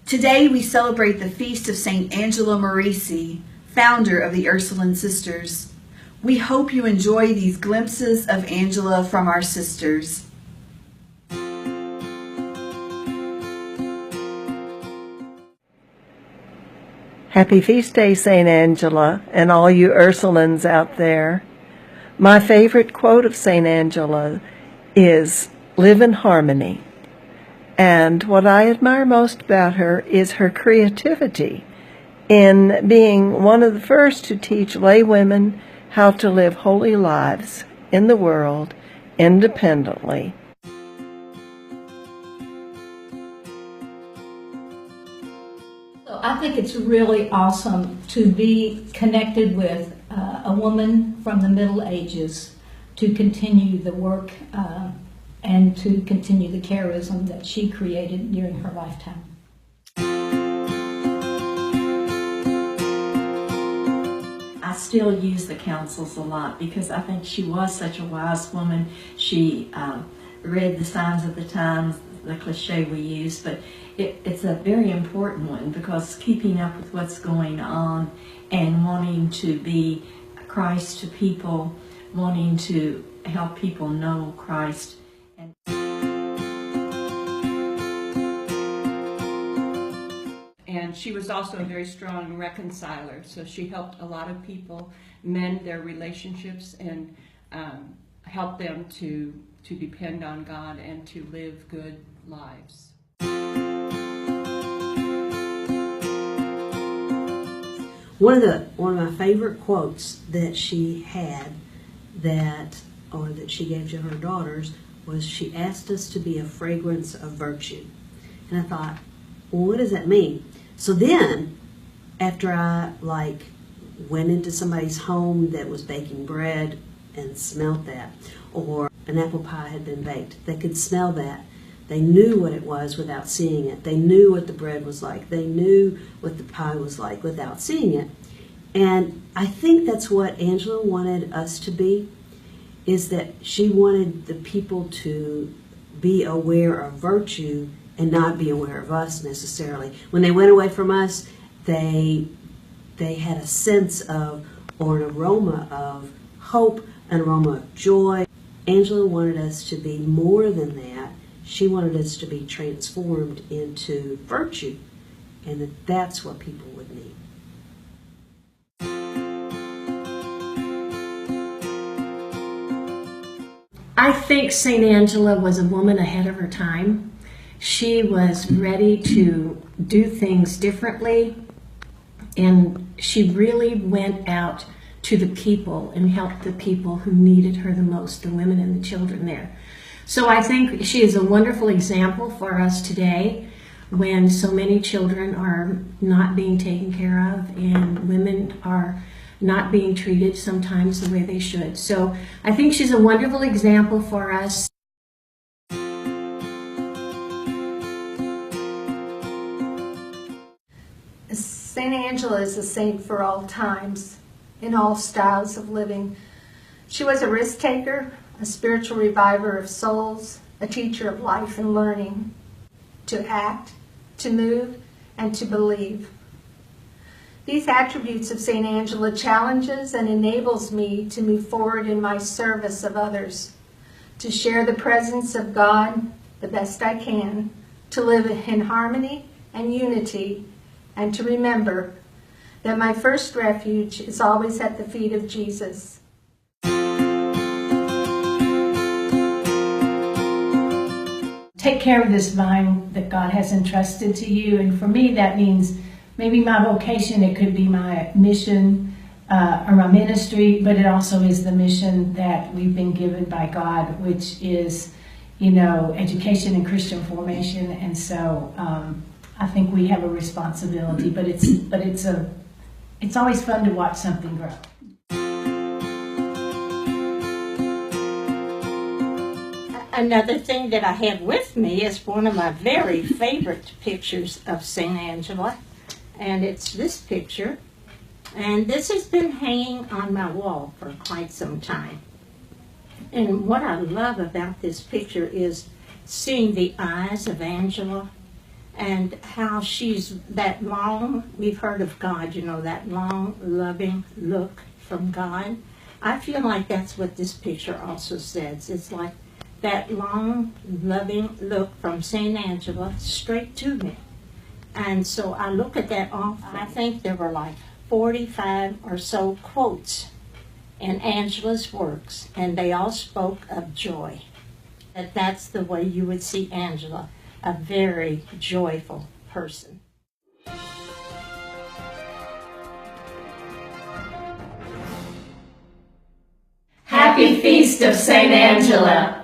Today we celebrate the feast of St. Angela Merici, founder of the Ursuline Sisters. We hope you enjoy these glimpses of Angela from our sisters. Happy Feast Day, St. Angela, and all you Ursulines out there. My favorite quote of St. Angela is, "Live in harmony." And what I admire most about her is her creativity in being one of the first to teach lay women how to live holy lives in the world independently. So I think it's really awesome to be connected with a woman from the Middle Ages to continue the work and to continue the charism that she created during her lifetime. I still use the counsels a lot because I think she was such a wise woman. She read the signs of the times, the cliche we use, but it's a very important one because keeping up with what's going on and wanting to be Christ to people, wanting to help people know Christ. And she was also a very strong reconciler, so she helped a lot of people mend their relationships and help them to depend on God and to live good lives. One of my favorite quotes that she had that she gave to her daughters was, she asked us to be a fragrance of virtue. And I thought, well, what does that mean? So then, after I went into somebody's home that was baking bread and smelled that, or an apple pie had been baked, they could smell that. They knew what it was without seeing it. They knew what the bread was like. They knew what the pie was like without seeing it. And I think that's what Angela wanted us to be, is that she wanted the people to be aware of virtue and not be aware of us necessarily. When they went away from us, they had a sense of, or an aroma of hope, an aroma of joy. Angela wanted us to be more than that. She wanted us to be transformed into virtue, and that's what people would need. I think St. Angela was a woman ahead of her time. She was ready to do things differently, and she really went out to the people and helped the people who needed her the most, the women and the children there. So I think she is a wonderful example for us today when so many children are not being taken care of and women are not being treated sometimes the way they should. So I think she's a wonderful example for us. St. Angela is a saint for all times, in all styles of living. She was a risk taker, a spiritual reviver of souls, a teacher of life and learning, to act, to move, and to believe. These attributes of St. Angela challenges and enables me to move forward in my service of others, to share the presence of God the best I can, to live in harmony and unity, and to remember that my first refuge is always at the feet of Jesus. Take care of this vine that God has entrusted to you, and for me that means maybe my vocation, it could be my mission or my ministry, but it also is the mission that we've been given by God, which is, education and Christian formation. And so I think we have a responsibility, but it's always fun to watch something grow. Another thing that I have with me is one of my very favorite pictures of St. Angela, and it's this picture. And this has been hanging on my wall for quite some time. And what I love about this picture is seeing the eyes of Angela and how she's that long, we've heard of God, you know, that long, loving look from God. I feel like that's what this picture also says. It's like that long, loving look from St. Angela straight to me. And so I look at that often. I think there were like 45 or so quotes in Angela's works, and they all spoke of joy. That's the way you would see Angela, a very joyful person. Happy Feast of St. Angela.